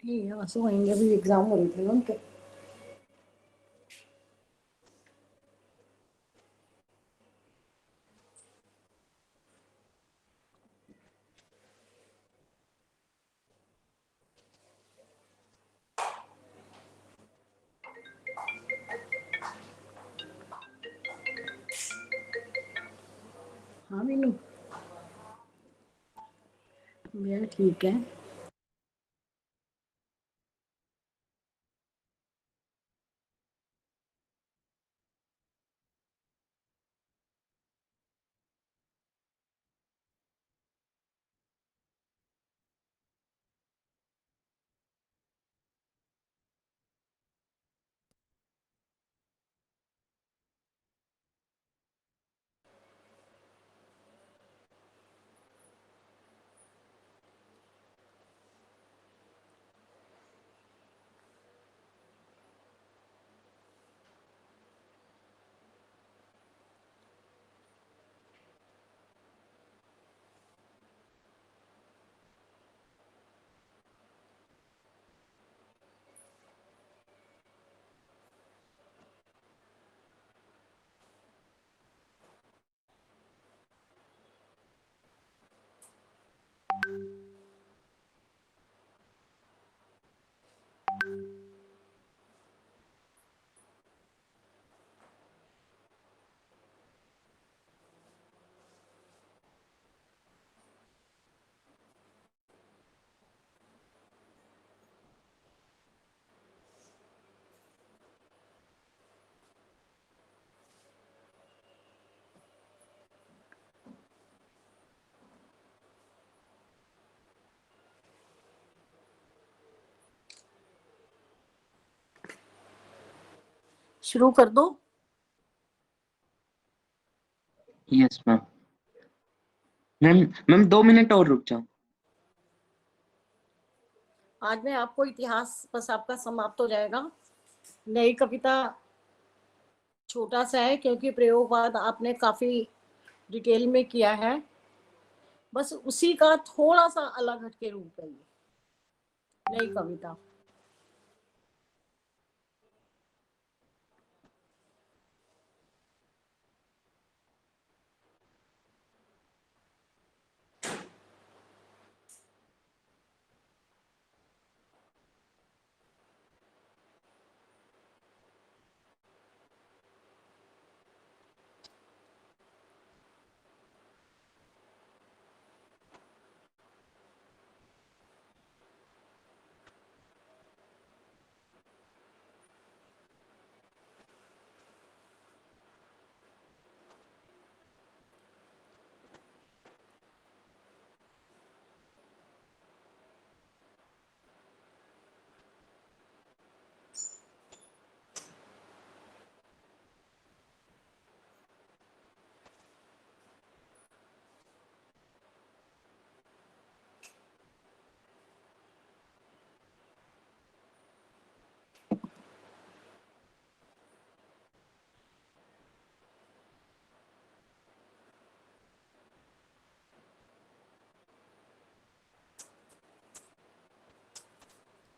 ठीक है, आंसू आएंगे, अभी एग्जाम हो रही थी ना उनके। हाँ मीनू भैया ठीक है। शुरू कर दो। Yes ma'am. मैम 2 मिनट और रुक जाओ। आज में आपको इतिहास बस आपका समाप्त हो जाएगा। नई कविता छोटा सा है क्योंकि प्रयोगवाद आपने काफी डिटेल में किया है, बस उसी का थोड़ा सा अलग हटके रूप है ये नई कविता।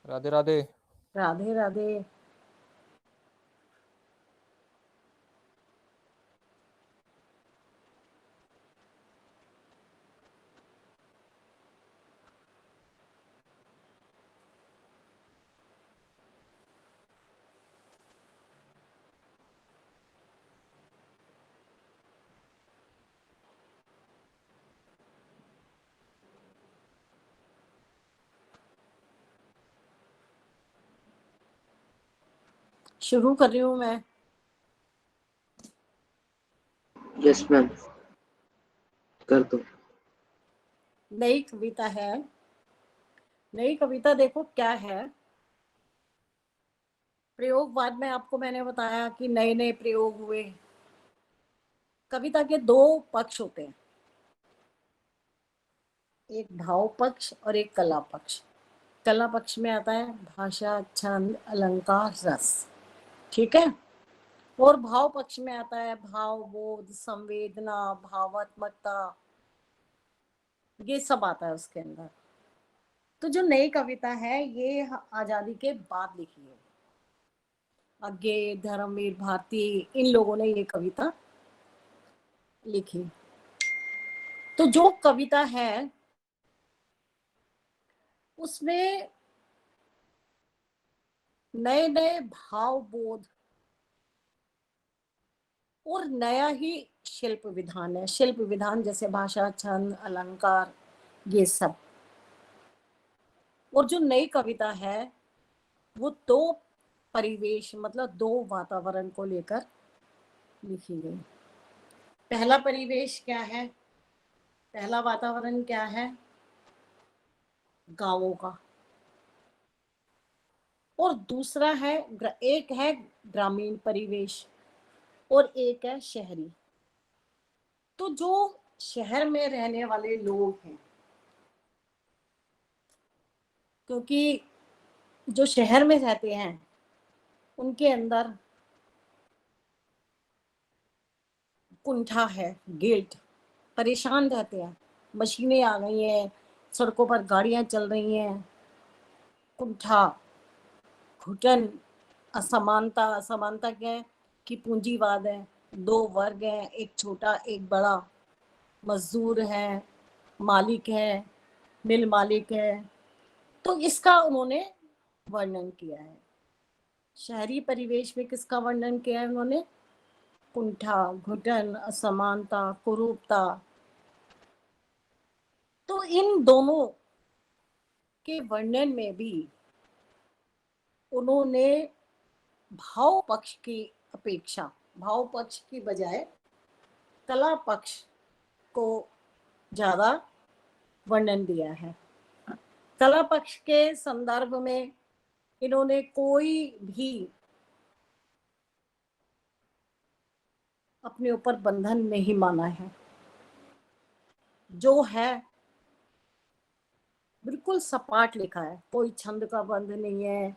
राधे राधे। राधे राधे। शुरू कर रही हूँ मैं। यस मैम कर दो। नई कविता है। नई कविता देखो क्या है। प्रयोगवाद में आपको मैंने बताया कि नए नए प्रयोग हुए। कविता के दो पक्ष होते हैं, एक भाव पक्ष और एक कला पक्ष। कला पक्ष में आता है भाषा, छंद, अलंकार, रस। ठीक है। और भाव पक्ष में आता है भाव, बोध, संवेदना, भावात्मकता, ये सब आता है उसके अंदर। तो जो नई कविता है ये आजादी के बाद लिखी है। अज्ञे, धर्मवीर भारती, इन लोगों ने ये कविता लिखी। तो जो कविता है उसमें नए नए भाव, बोध और नया ही शिल्प विधान है। शिल्प विधान जैसे भाषा, छंद, अलंकार, ये सब। और जो नई कविता है वो दो परिवेश मतलब दो वातावरण को लेकर लिखी गई। पहला परिवेश क्या है, पहला वातावरण क्या है, गांवों का। और दूसरा है एक है ग्रामीण परिवेश और एक है शहरी। तो जो शहर में रहने वाले लोग हैं, क्योंकि जो शहर में रहते हैं उनके अंदर कुंठा है, गिल्ट, परेशान रहते हैं। मशीनें आ गई हैं, सड़कों पर गाड़ियां चल रही हैं, कुंठा, घुटन, असमानता। असमानता क्या है कि पूंजीवाद है, दो वर्ग हैं, एक छोटा एक बड़ा, मजदूर है, मालिक है, मिल मालिक है। तो इसका उन्होंने वर्णन किया है। शहरी परिवेश में किसका वर्णन किया है उन्होंने, कुंठा, घुटन, असमानता, कुरूपता। तो इन दोनों के वर्णन में भी उन्होंने भाव पक्ष की अपेक्षा, भाव पक्ष की बजाय कला पक्ष को ज्यादा वर्णन दिया है। कला पक्ष के संदर्भ में इन्होंने कोई भी अपने ऊपर बंधन नहीं माना है। जो है बिल्कुल सपाट लिखा है, कोई छंद का बंध नहीं है,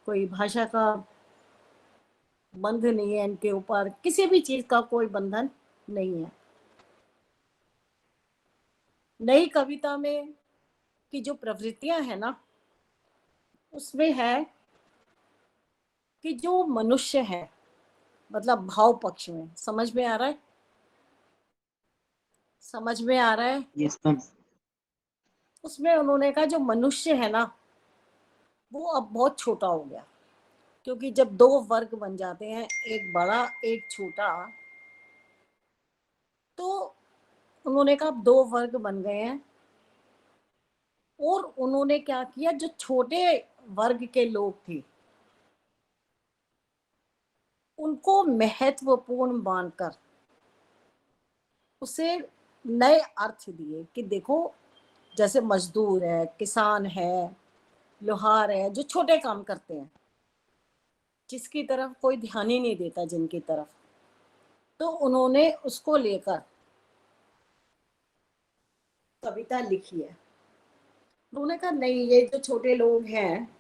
कोई भाषा का बंध नहीं है, इनके ऊपर किसी भी चीज का कोई बंधन नहीं है। नई कविता में की जो प्रवृत्तियां है ना, उसमें है कि जो मनुष्य है, मतलब भाव पक्ष में, समझ में आ रहा है, समझ में आ रहा है। Yes ma'am. उसमें उन्होंने कहा जो मनुष्य है ना वो अब बहुत छोटा हो गया, क्योंकि जब दो वर्ग बन जाते हैं, एक बड़ा एक छोटा, तो उन्होंने कहा अब दो वर्ग बन गए हैं। और उन्होंने क्या किया, जो छोटे वर्ग के लोग थे उनको महत्वपूर्ण मानकर उसे नए अर्थ दिए कि देखो, जैसे मजदूर है, किसान है, लोहार है, जो छोटे काम करते हैं, जिसकी तरफ कोई ध्यान ही नहीं देता, जिनकी तरफ, तो उन्होंने उसको लेकर कविता लिखी है। उन्होंने कहा नहीं, ये जो छोटे लोग हैं,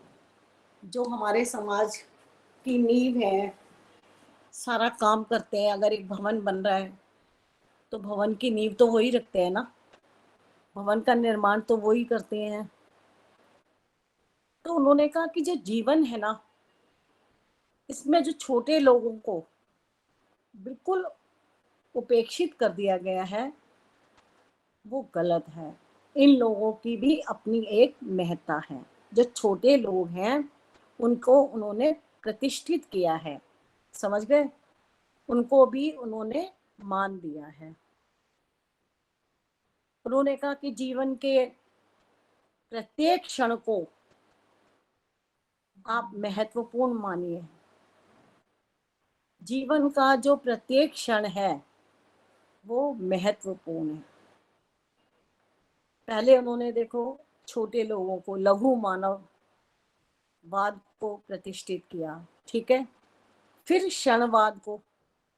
जो हमारे समाज की नींव है, सारा काम करते हैं। अगर एक भवन बन रहा है तो भवन की नींव तो वही रखते हैं ना, भवन का निर्माण तो वही करते हैं। तो उन्होंने कहा कि जो जीवन है ना, इसमें जो छोटे लोगों को बिल्कुल उपेक्षित कर दिया गया है, वो गलत है। इन लोगों की भी अपनी एक महत्ता है। जो छोटे लोग हैं उनको उन्होंने प्रतिष्ठित किया है, समझ गए, उनको भी उन्होंने मान दिया है। उन्होंने कहा कि जीवन के प्रत्येक क्षण को आप महत्वपूर्ण मानिए। जीवन का जो प्रत्येक क्षण है वो महत्वपूर्ण है। पहले उन्होंने देखो छोटे लोगों को, लघु मानववाद को प्रतिष्ठित किया, ठीक है। फिर क्षणवाद को,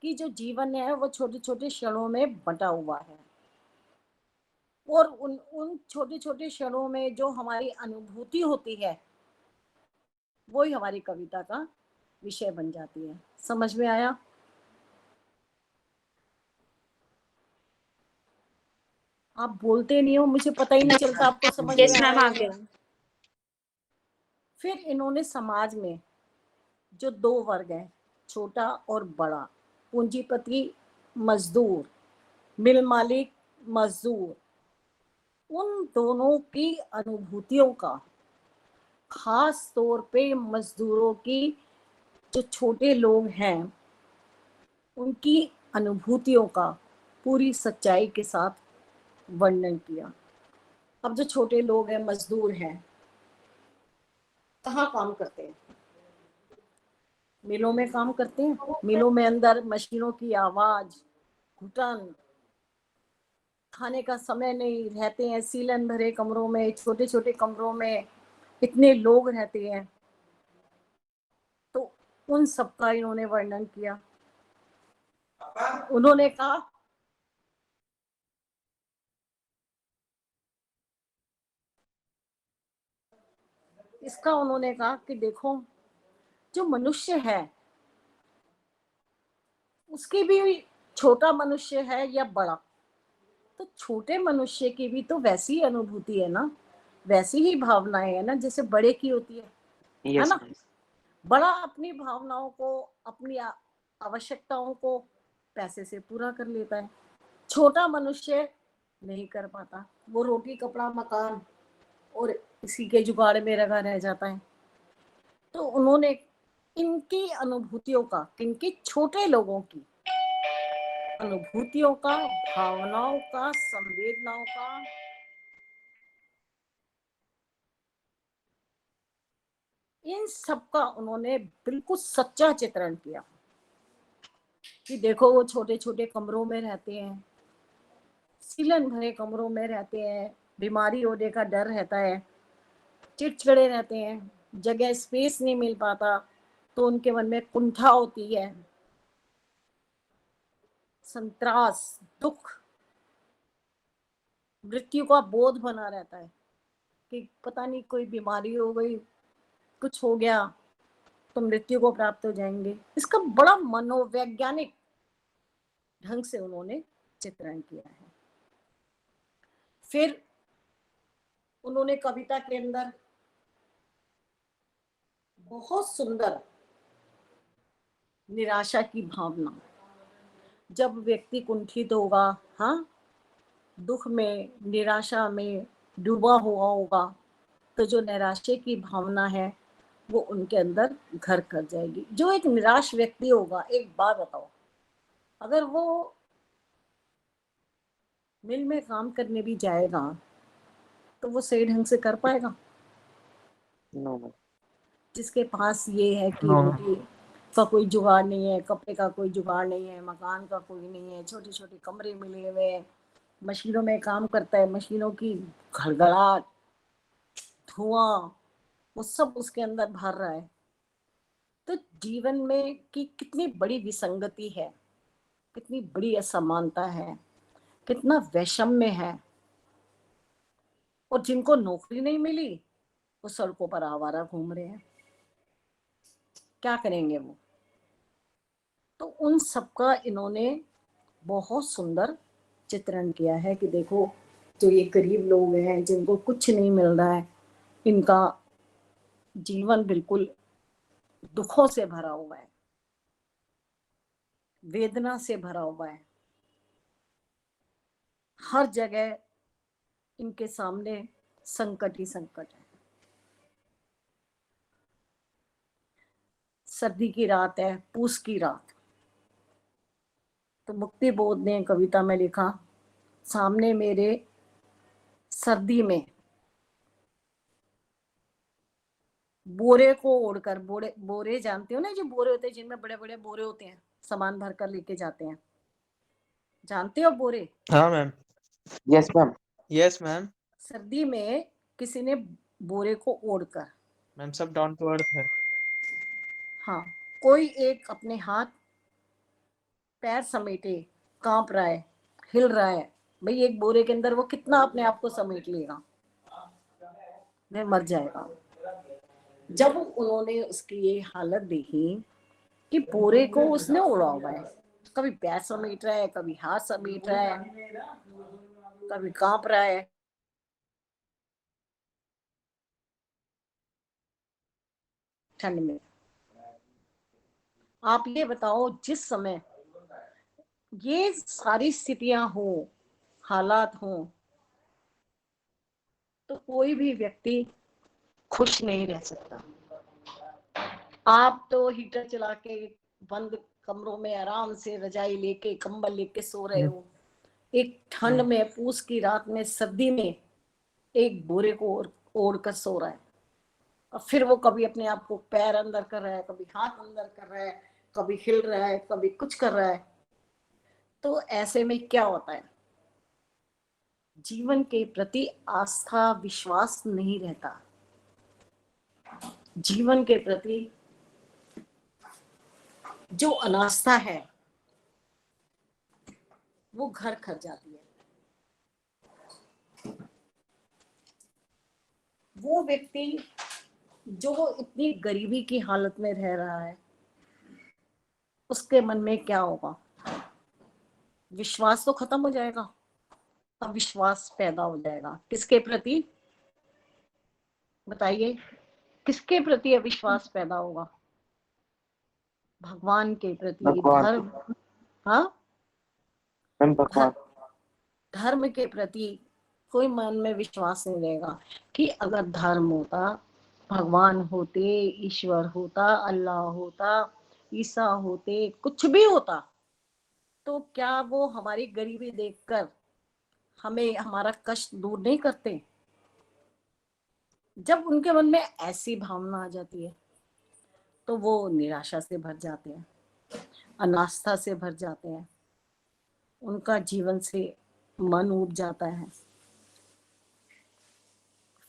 कि जो जीवन है वो छोटे छोटे क्षणों में बटा हुआ है। और उन छोटे छोटे क्षणों में जो हमारी अनुभूति होती है वो ही हमारी कविता का विषय बन जाती है। समझ में आया? आप बोलते नहीं हो, मुझे पता ही नहीं चलता आपको समझ में यस आया मैम, या आ गया। नहीं। फिर इन्होंने समाज में जो दो वर्ग है, छोटा और बड़ा, पूंजीपति मजदूर, मिल मालिक मजदूर, उन दोनों की अनुभूतियों का, खास तौर पे मजदूरों की, जो छोटे लोग हैं उनकी अनुभूतियों का पूरी सच्चाई के साथ वर्णन किया। अब जो छोटे लोग हैं, मजदूर हैं, कहाँ काम करते हैं? मिलों में काम करते हैं। मिलों में अंदर मशीनों की आवाज, घुटन, खाने का समय नहीं, रहते हैं सीलन भरे कमरों में, छोटे छोटे कमरों में, इतने लोग रहते हैं। तो उन सबका इन्होंने वर्णन किया। उन्होंने कहा कि देखो, जो मनुष्य है उसकी भी, छोटा मनुष्य है या बड़ा, तो छोटे मनुष्य की भी तो वैसी अनुभूति है ना, वैसी ही भावनाएं है ना जैसे बड़े की होती है Yes, ना? ma'am. बड़ा अपनी भावनाओं को, अपनी आवश्यकताओं को पैसे से पूरा कर लेता है, छोटा मनुष्य नहीं कर पाता। वो रोटी कपड़ा मकान और इसी के जुगाड़ में लगा रह जाता है। तो उन्होंने इनकी अनुभूतियों का, इनकी छोटे लोगों की अनुभूतियों का, भावनाओं का, संवेदनाओं का, इन सब का उन्होंने बिल्कुल सच्चा चित्रण किया कि देखो, वो छोटे छोटे कमरों में रहते हैं, सीलन भरे कमरों में रहते हैं, बीमारी होने का डर रहता है, चिड़चिड़े रहते हैं, जगह स्पेस नहीं मिल पाता, तो उनके मन में कुंठा होती है, संत्रास, दुख, मृत्यु का बोध बना रहता है कि पता नहीं कोई बीमारी हो गई, कुछ हो गया तो मृत्यु को प्राप्त हो जाएंगे। इसका बड़ा मनोवैज्ञानिक ढंग से उन्होंने चित्रण किया है। फिर उन्होंने कविता के अंदर बहुत सुंदर निराशा की भावना, जब व्यक्ति कुंठित होगा, हाँ, दुख में, निराशा में डूबा हुआ होगा, तो जो निराशा की भावना है वो उनके अंदर घर कर जाएगी। जो एक निराश व्यक्ति होगा, एक बात बताओ, अगर वो मिल में काम करने भी जाएगा तो वो सही ढंग से कर पाएगा? No, ma'am. जिसके पास ये है कि No. रोटी का कोई जुगाड़ नहीं है, कपड़े का कोई जुगाड़ नहीं है, मकान का कोई नहीं है, छोटे छोटे कमरे मिले हुए हैं, मशीनों में काम करता है, मशीनों की घड़घड़ाहट, धुआं, वो सब उसके अंदर भर रहा है। तो जीवन में की कितनी बड़ी विसंगति है, कितनी बड़ी असमानता है, कितना वैषम्य है। और जिनको नौकरी नहीं मिली वो सड़कों पर आवारा घूम रहे हैं, क्या करेंगे वो? तो उन सबका इन्होंने बहुत सुंदर चित्रण किया है कि देखो, जो ये गरीब लोग हैं जिनको कुछ नहीं मिल रहा है, इनका जीवन बिल्कुल दुखों से भरा हुआ है, वेदना से भरा हुआ है, हर जगह इनके सामने संकट ही संकट है। सर्दी की रात है, पूस की रात, तो मुक्ति बोध ने कविता में लिखा, सामने मेरे सर्दी में बोरे को ओढ़कर, बोरे बोरे जानते हो ना, जो बोरे होते हैं जिनमें बड़े बड़े बोरे होते हैं, सामान भर कर लेके जाते हैं, जानते हो बोरे? हाँ ma'am. Yes, ma'am. Yes ma'am. सर्दी में किसी ने बोरे को ओढ़कर, मैम सब डाउन टू अर्थ है। हाँ, कोई एक अपने हाथ पैर समेटे कांप रहा है, हिल रहा है, भाई एक बोरे के अंदर वो कितना अपने आप को समेट लेगा, वह मर जाएगा। जब उन्होंने उसकी ये हालत देखी कि बोरे को उसने उड़ा हुआ है, कभी पैर समेट रहा है, कभी हाथ समेट रहा है, कभी कांप रहा है, ठंड में। आप ये बताओ, जिस समय ये सारी स्थितियां हो, हालात हो, तो कोई भी व्यक्ति खुश नहीं रह सकता। आप तो हीटर चला के बंद कमरों में आराम से रजाई लेके कंबल लेके सो रहे हो, एक ठंड में, पूस की रात में, सर्दी में एक बोरे को ओढ़ कर सो रहा है। और फिर वो कभी अपने आप को पैर अंदर कर रहा है, कभी हाथ अंदर कर रहा है, कभी हिल रहा है, कभी कुछ कर रहा है। तो ऐसे में क्या होता है, जीवन के प्रति आस्था विश्वास नहीं रहता, जीवन के प्रति जो अनास्था है वो घर खर जाती है। वो व्यक्ति जो इतनी गरीबी की हालत में रह रहा है, उसके मन में क्या होगा, विश्वास तो खत्म हो जाएगा, अविश्वास पैदा हो जाएगा। किसके प्रति बताइए, किसके प्रति अविश्वास पैदा होगा? भगवान के प्रति, भगवान। धर्म, हाँ, मैम भगवान। धर्म के प्रति कोई मन में विश्वास नहीं रहेगा कि अगर धर्म होता, भगवान होते, ईश्वर होता, अल्लाह होता, ईसा होते, कुछ भी होता, तो क्या वो हमारी गरीबी देखकर हमें हमारा कष्ट दूर नहीं करते? जब उनके मन में ऐसी भावना आ जाती है तो वो निराशा से भर जाते हैं, अनास्था से भर जाते हैं, उनका जीवन से मन उब जाता है।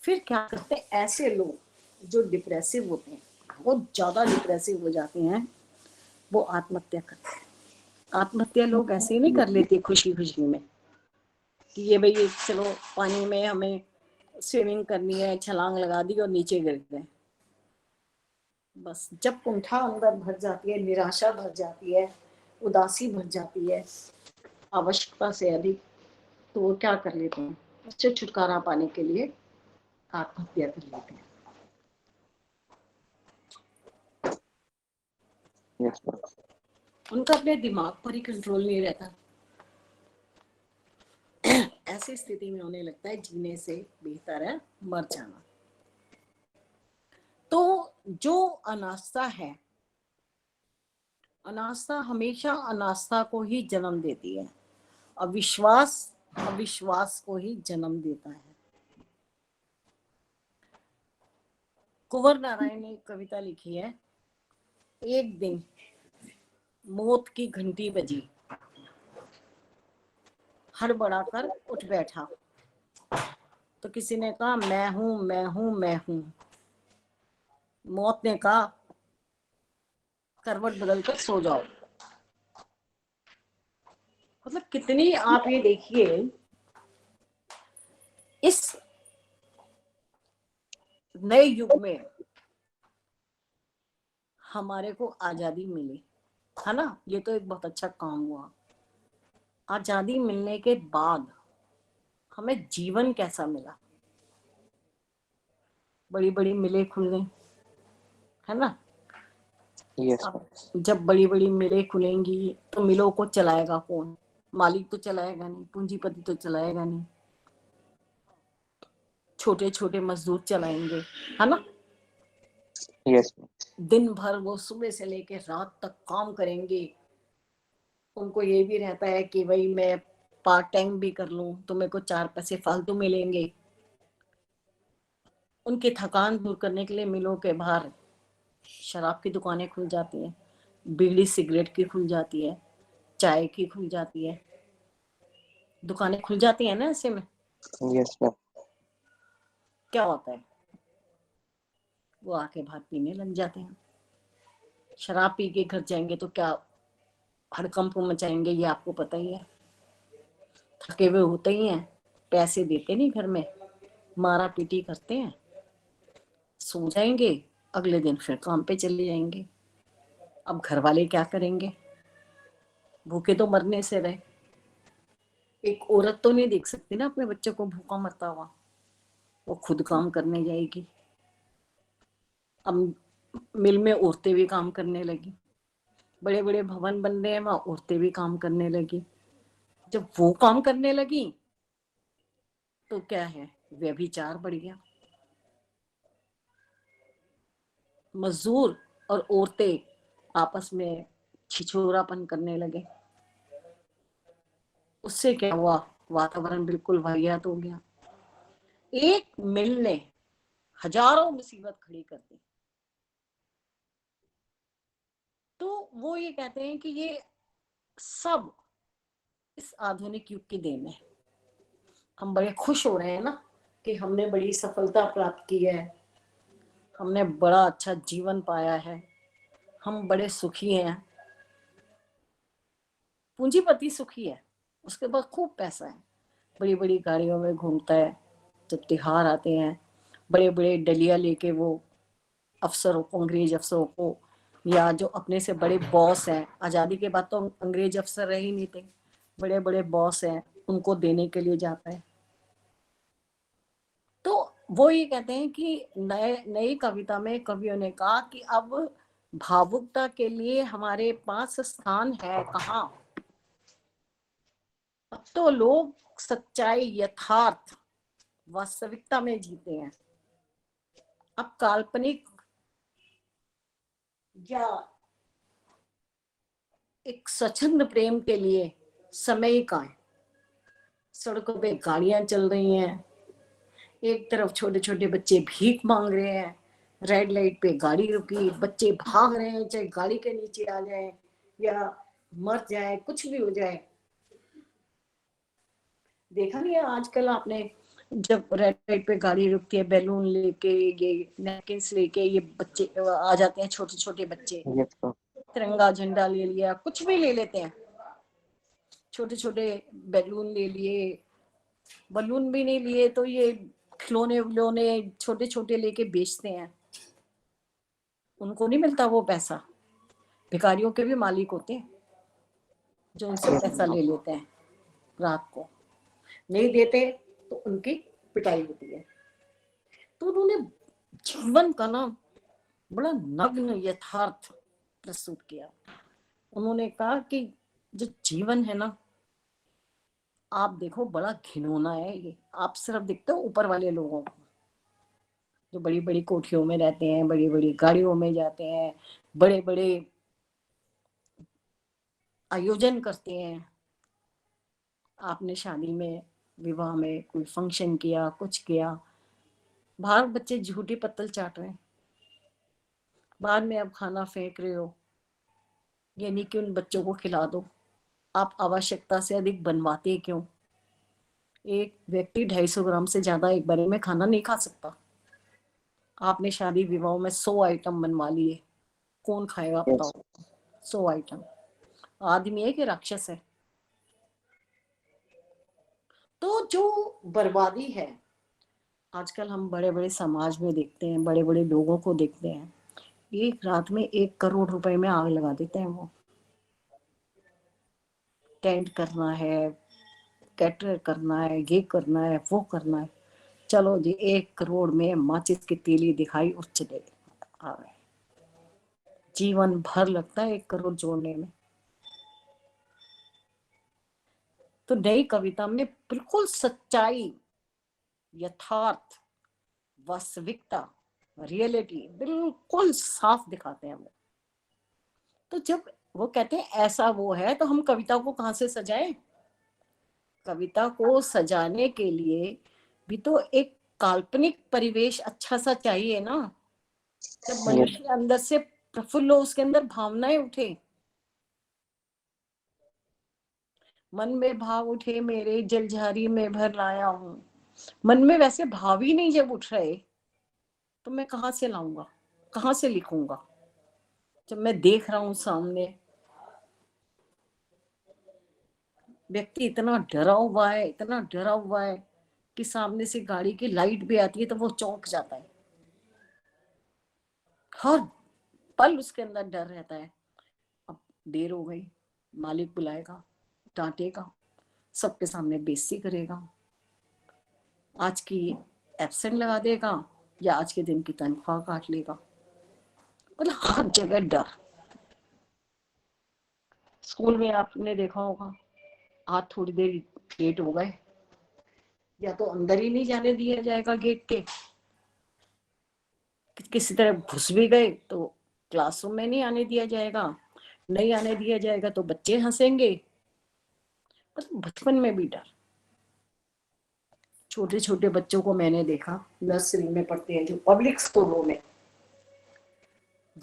फिर क्या करते हैं ऐसे लोग जो डिप्रेसिव होते हैं, बहुत ज्यादा डिप्रेसिव हो जाते हैं, वो आत्महत्या करते हैं। आत्महत्या लोग ऐसे ही नहीं कर लेते खुशी खुशी में कि ये भाई चलो पानी में हमें स्विमिंग करनी है, छलांग लगा दी और नीचे गिर गए। बस जब कुंठा अंदर भर जाती है, निराशा भर जाती है, उदासी भर जाती है आवश्यकता से अधिक, तो वो क्या कर लेते हैं, उससे छुटकारा पाने के लिए आत्महत्या कर लेते हैं। Yes ma'am. उनका अपने दिमाग पर ही कंट्रोल नहीं रहता। ऐसी स्थिति में उन्हें लगता है जीने से बेहतर है मर जाना। तो जो अनास्था है, अनास्था हमेशा अनास्था को ही जन्म देती है, अविश्वास अविश्वास को ही जन्म देता है। कुंवर नारायण ने कविता लिखी है, एक दिन मौत की घंटी बजी, हड़बड़ाकर उठ बैठा, तो किसी ने कहा मैं हूं मैं हूं मैं हूं। मौत ने कहा करवट बदलकर सो जाओ। मतलब कितनी, आप ये देखिए, इस नए युग में हमारे को आजादी मिली है ना, ये तो एक बहुत अच्छा काम हुआ। आजादी मिलने के बाद हमें जीवन कैसा मिला, बड़ी बड़ी मिलें खुल गई है ना। यस अब मैम। जब बड़ी बड़ी मिलें खुलेंगी तो मिलों को चलाएगा कौन? मालिक तो चलाएगा नहीं, पूंजीपति तो चलाएगा नहीं, छोटे छोटे मजदूर चलाएंगे है ना। Yes ma'am. दिन भर वो सुबह से लेकर रात तक काम करेंगे, उनको ये भी रहता है कि भाई मैं पार्ट टाइम भी कर लूं तो मेरे को 4 पैसे फालतू मिलेंगे। उनकी थकान दूर करने के लिए मिलों के बाहर शराब की दुकानें खुल जाती हैं, बीड़ी सिगरेट की खुल जाती है, चाय की खुल जाती है, दुकानें खुल जाती है ना। ऐसे में यस मैम। क्या होता है, वो आके बाहर पीने लग जाते हैं। शराब पी के घर जाएंगे तो क्या हड़कंप मचाएंगे, ये आपको पता ही है। थके हुए होते ही हैं, पैसे देते नहीं घर में, मारा पीटी करते हैं, सो जाएंगे, अगले दिन फिर काम पे चले जाएंगे। अब घर वाले क्या करेंगे, भूखे तो मरने से रहे। एक औरत तो नहीं देख सकती ना अपने बच्चे को भूखा मरता हुआ, वो खुद काम करने जाएगी। अब मिल में औरतें भी काम करने लगी, बड़े बड़े भवन बन रहे हैं, वहां औरतें भी काम करने लगी। जब वो काम करने लगी तो क्या है, व्यभिचार बढ़ गया। मजदूर और औरतें आपस में छिछोरापन करने लगे। उससे क्या हुआ, वातावरण बिल्कुल वाहियात हो गया। एक मिल ने हजारों मुसीबत खड़ी कर दी। तो वो ये कहते हैं कि ये सब इस आधुनिक युग की देन है। हम बड़े खुश हो रहे हैं ना कि हमने बड़ी सफलता प्राप्त की है, हमने बड़ा अच्छा जीवन पाया है, हम बड़े सुखी हैं। पूंजीपति सुखी है, उसके पास खूब पैसा है, बड़ी बड़ी गाड़ियों में घूमता है। जब त्योहार आते हैं, बड़े बड़े डलिया लेके वो अफसरों को, अंग्रेज अफसरों को, या जो अपने से बड़े बॉस हैं, आजादी के बाद तो अंग्रेज अफसर रहे ही नहीं थे, बड़े बड़े बॉस हैं, उनको देने के लिए जाता है। तो वो ये कहते हैं कि नई कविता में कवियों ने कहा कि अब भावुकता के लिए हमारे पास स्थान है कहाँ। अब तो लोग सच्चाई, यथार्थ, वास्तविकता में जीते हैं। अब काल्पनिक या एक स्वच्छंद प्रेम के लिए समय ही कहाँ है। सड़कों पे गाड़ियां चल रही हैं, एक तरफ छोटे छोटे बच्चे भीख मांग रहे हैं, रेड लाइट पे गाड़ी रुकी, बच्चे भाग रहे हैं, चाहे गाड़ी के नीचे आ जाए या मर जाए, कुछ भी हो जाए। देखा नहीं है आजकल आपने, जब रेड लाइट पे गाड़ी रुकती है, बैलून लेके, ये नैपकिंस लेके ये बच्चे आ जाते हैं, छोटे छोटे बच्चे, Yes, sir. तिरंगा झंडा ले लिया, कुछ भी ले लेते हैं, छोटे छोटे बैलून ले लिए, बलून भी नहीं लिए तो ये खिलौने विलौने छोटे छोटे लेके बेचते हैं। उनको नहीं मिलता वो पैसा, भिखारियों के भी मालिक होते हैं जो उनसे Yes, पैसा sir. ले लेते हैं, रात को नहीं देते तो उनकी पिटाई होती है। तो उन्होंने जीवन का ना बड़ा नग्न यथार्थ प्रस्तुत किया। उन्होंने कहा कि जो जीवन है ना, आप देखो बड़ा घिनौना है ये, आप सिर्फ देखते हो ऊपर वाले लोगों को जो बड़ी बड़ी कोठियों में रहते हैं, बड़ी बड़ी गाड़ियों में जाते हैं, बड़े बड़े आयोजन करते हैं। आपने शादी में, विवाह में कोई फंक्शन किया, कुछ किया, बाहर बच्चे झूठी पत्तल चाट रहे हैं, बाद में आप खाना फेंक रहे हो, यानी कि उन बच्चों को खिला दो। आप आवश्यकता से अधिक बनवाते क्यों? एक व्यक्ति 250 ग्राम से ज्यादा एक बारे में खाना नहीं खा सकता। आपने शादी विवाह में 100 आइटम बनवा लिए, कौन खाएगा Yes. बताओ? 100 आइटम। आदमी है कि राक्षस है? तो जो बर्बादी है आजकल हम बड़े बड़े समाज में देखते हैं, बड़े बड़े लोगों को देखते हैं, एक रात में 1 करोड़ रुपए में आग लगा देते हैं। वो टेंट करना है, कैटर करना है, ये करना है, वो करना है, चलो जी 1 करोड़ में माचिस की तीली दिखाई और चले आ गए। जीवन भर लगता है 1 करोड़ जोड़ने में। तो नई कविता में बिल्कुल सच्चाई, यथार्थ, वास्तविकता, रियलिटी बिल्कुल साफ दिखाते हैं वो। तो जब वो कहते हैं ऐसा वो है, तो हम कविता को कहाँ से सजाएं? कविता को सजाने के लिए भी तो एक काल्पनिक परिवेश अच्छा सा चाहिए ना, जब Yes. मनुष्य अंदर से प्रफुल्ल हो, उसके अंदर भावनाएं उठे, मन में भाव उठे मेरे जलझारी में भर लाया हूँ। मन में वैसे भाव ही नहीं जब उठ रहे तो मैं कहाँ से लाऊंगा, कहाँ से लिखूंगा? जब मैं देख रहा हूँ सामने, व्यक्ति इतना डरा हुआ है, इतना डरा हुआ है कि सामने से गाड़ी की लाइट भी आती है तो वो चौंक जाता है। हर पल उसके अंदर डर रहता है। अब देर हो गई, मालिक बुलाएगा, डांटेगा, सबके सामने बेइज्जती करेगा, आज की एब्सेंट लगा देगा या आज के दिन की तनख्वाह काट लेगा। मतलब हर जगह डर। स्कूल में आपने देखा होगा, आज थोड़ी देर लेट हो गए, या तो अंदर ही नहीं जाने दिया जाएगा गेट के, किसी तरह घुस भी गए तो क्लासरूम में नहीं आने दिया जाएगा, नहीं आने दिया जाएगा तो बच्चे हंसेंगे। मतलब बचपन में भी डर। छोटे छोटे बच्चों को मैंने देखा, नर्सरी में पढ़ते हैं जो पब्लिक स्कूलों में,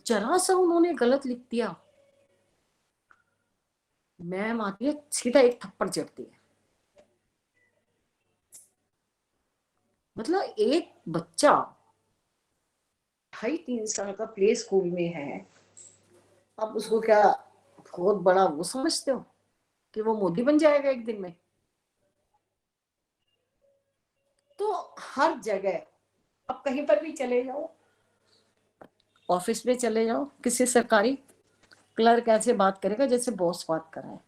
जरा सा उन्होंने गलत लिख दिया, मैम आती है सीधा एक थप्पड़ जड़ती है। मतलब एक बच्चा 2.5-3 साल का प्ले स्कूल में है, अब उसको क्या बहुत बड़ा वो समझते हो कि वो मोदी बन जाएगा एक दिन में? तो हर जगह, अब कहीं पर भी चले जाओ, ऑफिस में चले जाओ, किसी सरकारी क्लर्क ऐसे बात करेगा जैसे बॉस बात कर रहा है।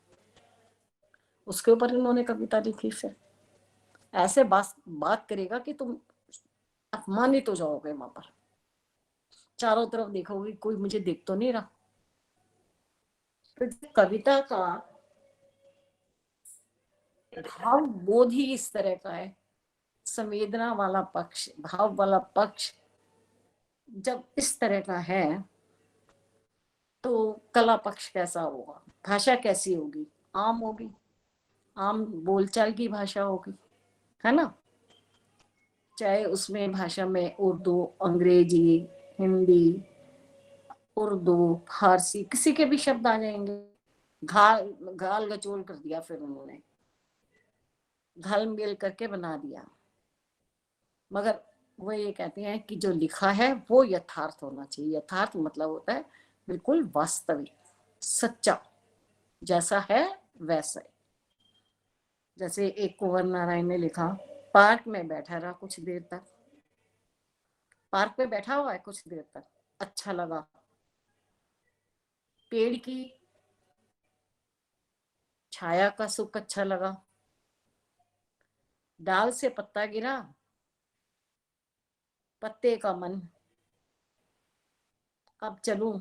उसके ऊपर इन्होंने कविता लिखी। फिर ऐसे बात करेगा कि तुम अपमानित हो जाओगे। वहां पर चारों तरफ देखोगे कोई मुझे देख तो नहीं रहा। तो कविता का भाव बोध ही इस तरह का है, संवेदना वाला पक्ष, भाव वाला पक्ष जब इस तरह का है तो कला पक्ष कैसा होगा, भाषा कैसी होगी? आम होगी, आम बोलचाल की भाषा होगी, है ना? चाहे उसमें भाषा में उर्दू, अंग्रेजी, हिंदी, उर्दू, फारसी, किसी के भी शब्द आ जाएंगे। घाल घाल गचोल कर दिया, फिर उन्होंने घाल मेल करके बना दिया। मगर वो ये कहते हैं कि जो लिखा है वो यथार्थ होना चाहिए। यथार्थ मतलब होता है बिल्कुल वास्तविक, सच्चा, जैसा है वैसा ही। जैसे एक कुंवर नारायण ने लिखा, पार्क में बैठा रहा कुछ देर तक, पार्क में बैठा हुआ है कुछ देर तक, अच्छा लगा, पेड़ की छाया का सुख अच्छा लगा, डाल से पत्ता गिरा, पत्ते का मन, अब चलूं,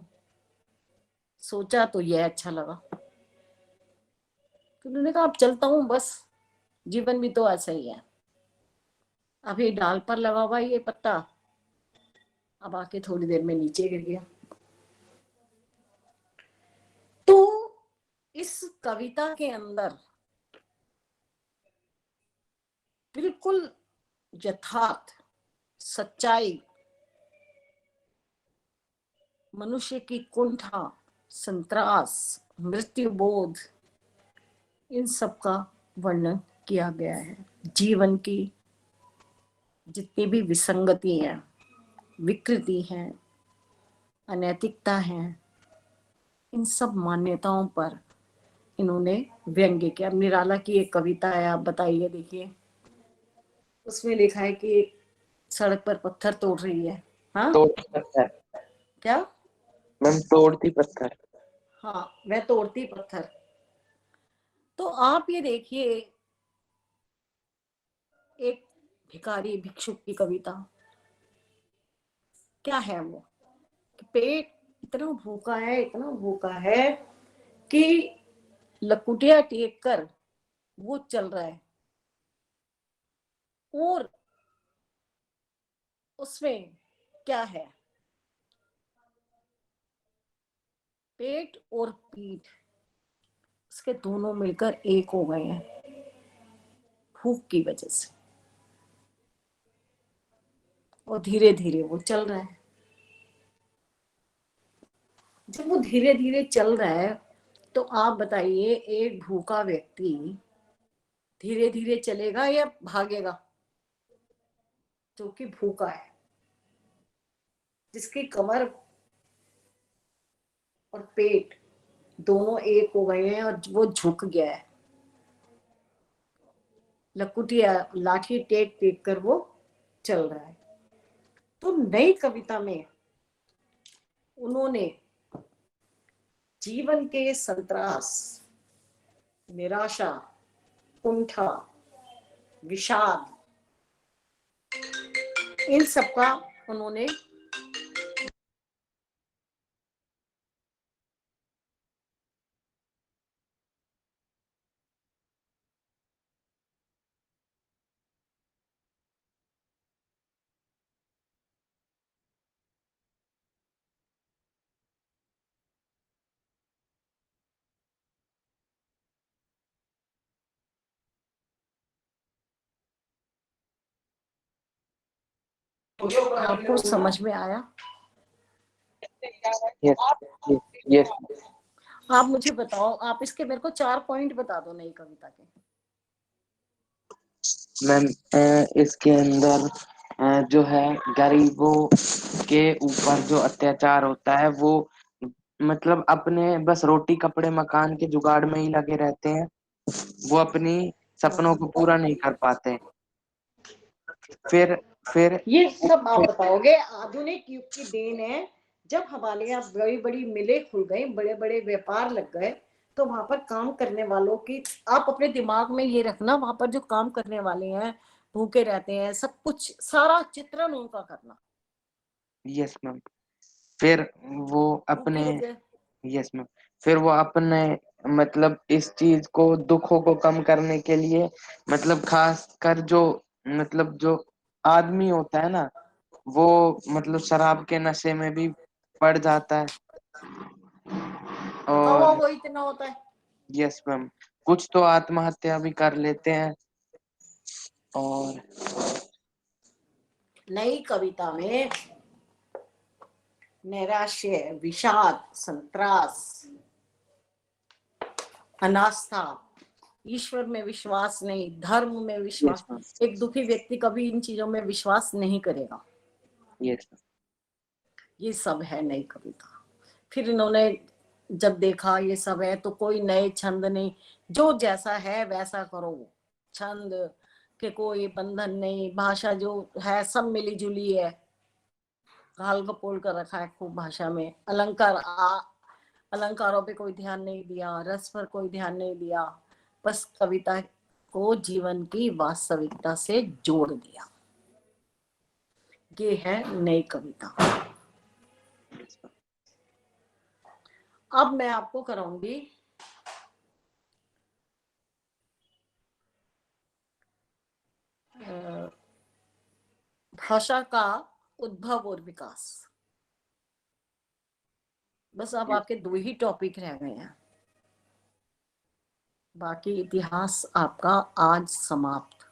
सोचा तो यह अच्छा लगा। तो उन्होंने कहा अब चलता हूं बस, जीवन भी तो ऐसा ही है। अभी डाल पर लगा हुआ ये पत्ता, अब आके थोड़ी देर में नीचे गिर गया। तो इस कविता के अंदर बिल्कुल यथार्थ, सच्चाई, मनुष्य की कुंठा, संत्रास, मृत्यु बोध, इन सब का वर्णन किया गया है। जीवन की जितनी भी विसंगति है, विकृति है, अनैतिकता है, इन सब मान्यताओं पर इन्होंने व्यंग्य किया। निराला की एक कविता है, आप बताइए, देखिए उसमें लिखा है कि एक सड़क पर पत्थर तोड़ रही है। हाँ, तोड़ती पत्थर। क्या? मैम तोड़ती पत्थर। हाँ, वह तोड़ती पत्थर। तो आप ये देखिए, एक भिखारी भिक्षुक की कविता, क्या है वो कि पेट इतना भूखा है, इतना भूखा है कि लकुटिया टेक कर वो चल रहा है, और उसमें क्या है, पेट और पीठ, उसके दोनों मिलकर एक हो गए हैं भूख की वजह से, और धीरे धीरे वो चल रहा है। जब वो धीरे धीरे चल रहा है तो आप बताइए, एक भूखा व्यक्ति धीरे धीरे चलेगा या भागेगा? जो कि भूखा है, जिसकी कमर और पेट दोनों एक हो गए हैं और वो झुक गया है, लकुटिया लाठी टेक टेक कर वो चल रहा है। तो नई कविता में उन्होंने जीवन के संतरास, निराशा, कुंठा, विषाद, इन सब का उन्होंने आपको समझ में आया? यस यस यस आप मुझे बताओ, आप इसके मेरे को 4 पॉइंट बता दो नई कविता के। मैम, इसके अंदर जो है गरीबों के ऊपर जो अत्याचार होता है वो मतलब अपने बस रोटी कपड़े मकान के जुगाड़ में ही लगे रहते हैं, वो अपनी सपनों को पूरा नहीं कर पाते। फिर फिर ये सब आप बताओगे आधुनिक युग की देन है। जब हमारे यहाँ बड़ी बड़ी मिलें खुल गई, बड़े बड़े व्यापार लग गए, तो वहां पर काम करने वालों की, आप अपने दिमाग में ये रखना, वहां पर जो काम करने वाले हैं भूखे रहते हैं, सब कुछ सारा चित्रण उनका करना। यस मैम, फिर वो भूखी अपने वजह यस मैम, फिर वो अपने मतलब इस चीज को दुखों को कम करने के लिए मतलब खास कर जो मतलब जो आदमी होता है ना, वो मतलब शराब के नशे में भी पड़ जाता है। थका हुआ और वो इतना होता है। यस मैम, कुछ तो आत्महत्या भी कर लेते हैं। और नई कविता में नैराश्य, विषाद, संत्रास, अनास्था, ईश्वर में विश्वास नहीं, धर्म में यस विश्वास, मैम, एक दुखी व्यक्ति कभी इन चीजों में विश्वास नहीं करेगा। यस ये सब है नई कविता। फिर इन्होंने जब देखा ये सब है तो कोई नए छंद नहीं, जो जैसा है वैसा करो, छंद के कोई बंधन नहीं, भाषा जो है सब मिली जुली है, घाल कपोल कर रखा है खूब भाषा में, अलंकारों पे कोई ध्यान नहीं दिया, रस पर कोई ध्यान नहीं दिया, बस कविता को जीवन की वास्तविकता से जोड़ दिया। ये है नई कविता। अब मैं आपको कराऊंगी भाषा का उद्भव और विकास। बस अब आपके 2 ही टॉपिक रह गए हैं, बाकी इतिहास आपका आज समाप्त।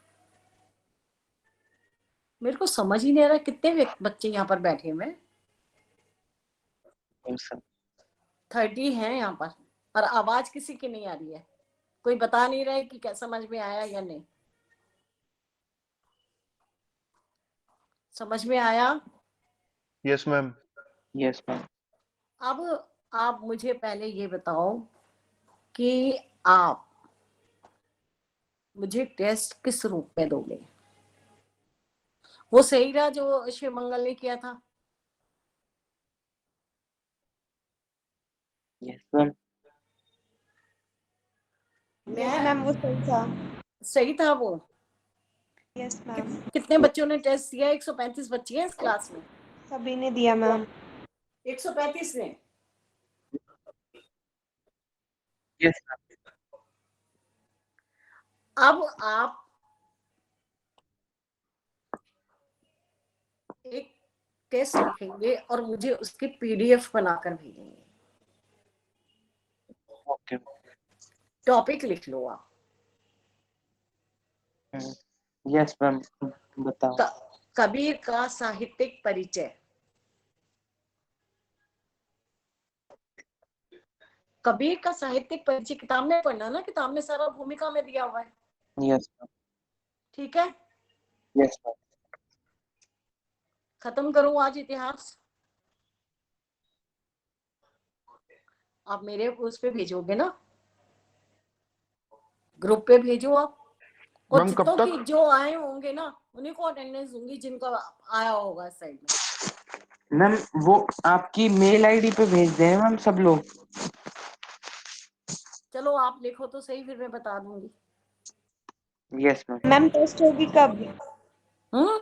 मेरे को समझ ही नहीं आ रहा कितने बच्चे यहाँ पर बैठे हुए हैं। मैम। 30 हैं यहाँ पर, और आवाज किसी की नहीं आ रही है। कोई बता नहीं रहा है कि क्या समझ में आया या नहीं। समझ में आया? Yes ma'am. यस मैम, अब आप मुझे पहले ये बताओ कि आप मुझे टेस्ट किस रूप में दोगे? वो सही रहा जो शिव मंगल ने किया था? यस मैम, यस मैं मैम, वो सही था। सही था वो? यस मैम, कितने बच्चों ने टेस्ट दिया? 135 बच्चे हैं इस क्लास में। सभी ने दिया मैम। 135 ने। यस अब आप एक टेस्ट लिखेंगे और मुझे उसकी पीडीएफ बनाकर भेजेंगे। ओके। टॉपिक लिख लो आप। यस मैम, बताओ। कबीर का साहित्यिक परिचय। कबीर का साहित्यिक परिचय किताब में पढ़ना ना, किताब में सारा भूमिका में दिया हुआ है। यस मैम, ठीक है, यस मैम, खत्म करूं आज इतिहास? आप मेरे उस पे भेजोगे ना, ग्रुप पे भेजो आप, और मैम, कब जितनों तक? की जो आए होंगे ना उन्हीं को अटेंडेंस दूंगी जिनका आया होगा साइड में। मैम वो आपकी मेल आईडी पे भेज दें मैम सब लोग। चलो आप लिखो तो सही, फिर मैं बता दूंगी। Yes ma'am. मैम टेस्ट होगी कब? हम्म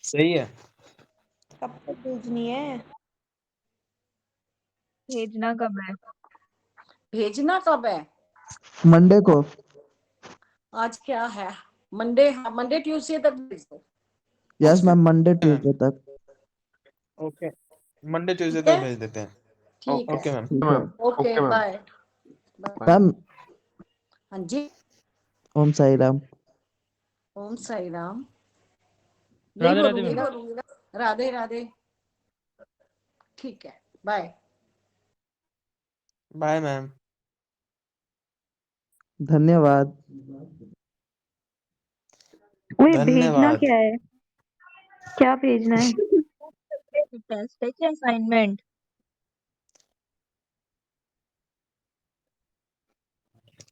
सही है। कब तक भेजनी है? भेजना कब है? भेजना कब है? मंडे को। आज क्या है? मंडे, हाँ मंडे ट्यूसडे तक भेज दो। यस मैम, मंडे ट्यूसडे तक। ओके, मंडे ट्यूसडे ठीक है, तक भेज देते हैं। ठीक है, ओके मैम। ठीक है मैम, okay okay ma'am. Bye. Ma'am. हाँ जी, ओम साई राम। ओम साई राम। नहीं राधे राधे बोलूंगी मैम। ना, राधे राधे। ठीक है, बाय। Bye ma'am. धन्यवाद। ओए भेजना धन्यवाद। क्या है? क्या भेजना है? टेस्ट है क्या असाइनमेंट?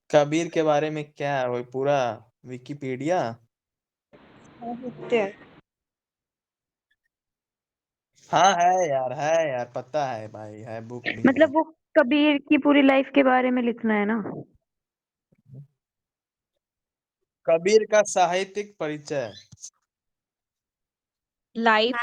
कबीर के बारे में क्या है, वही पूरा विकिपीडिया? साहित्य। हाँ है यार, पता है भाई, है, बुक भी है। मतलब वो कबीर की पूरी लाइफ के बारे में लिखना है ना? कबीर का साहित्यिक परिचय। लाइफ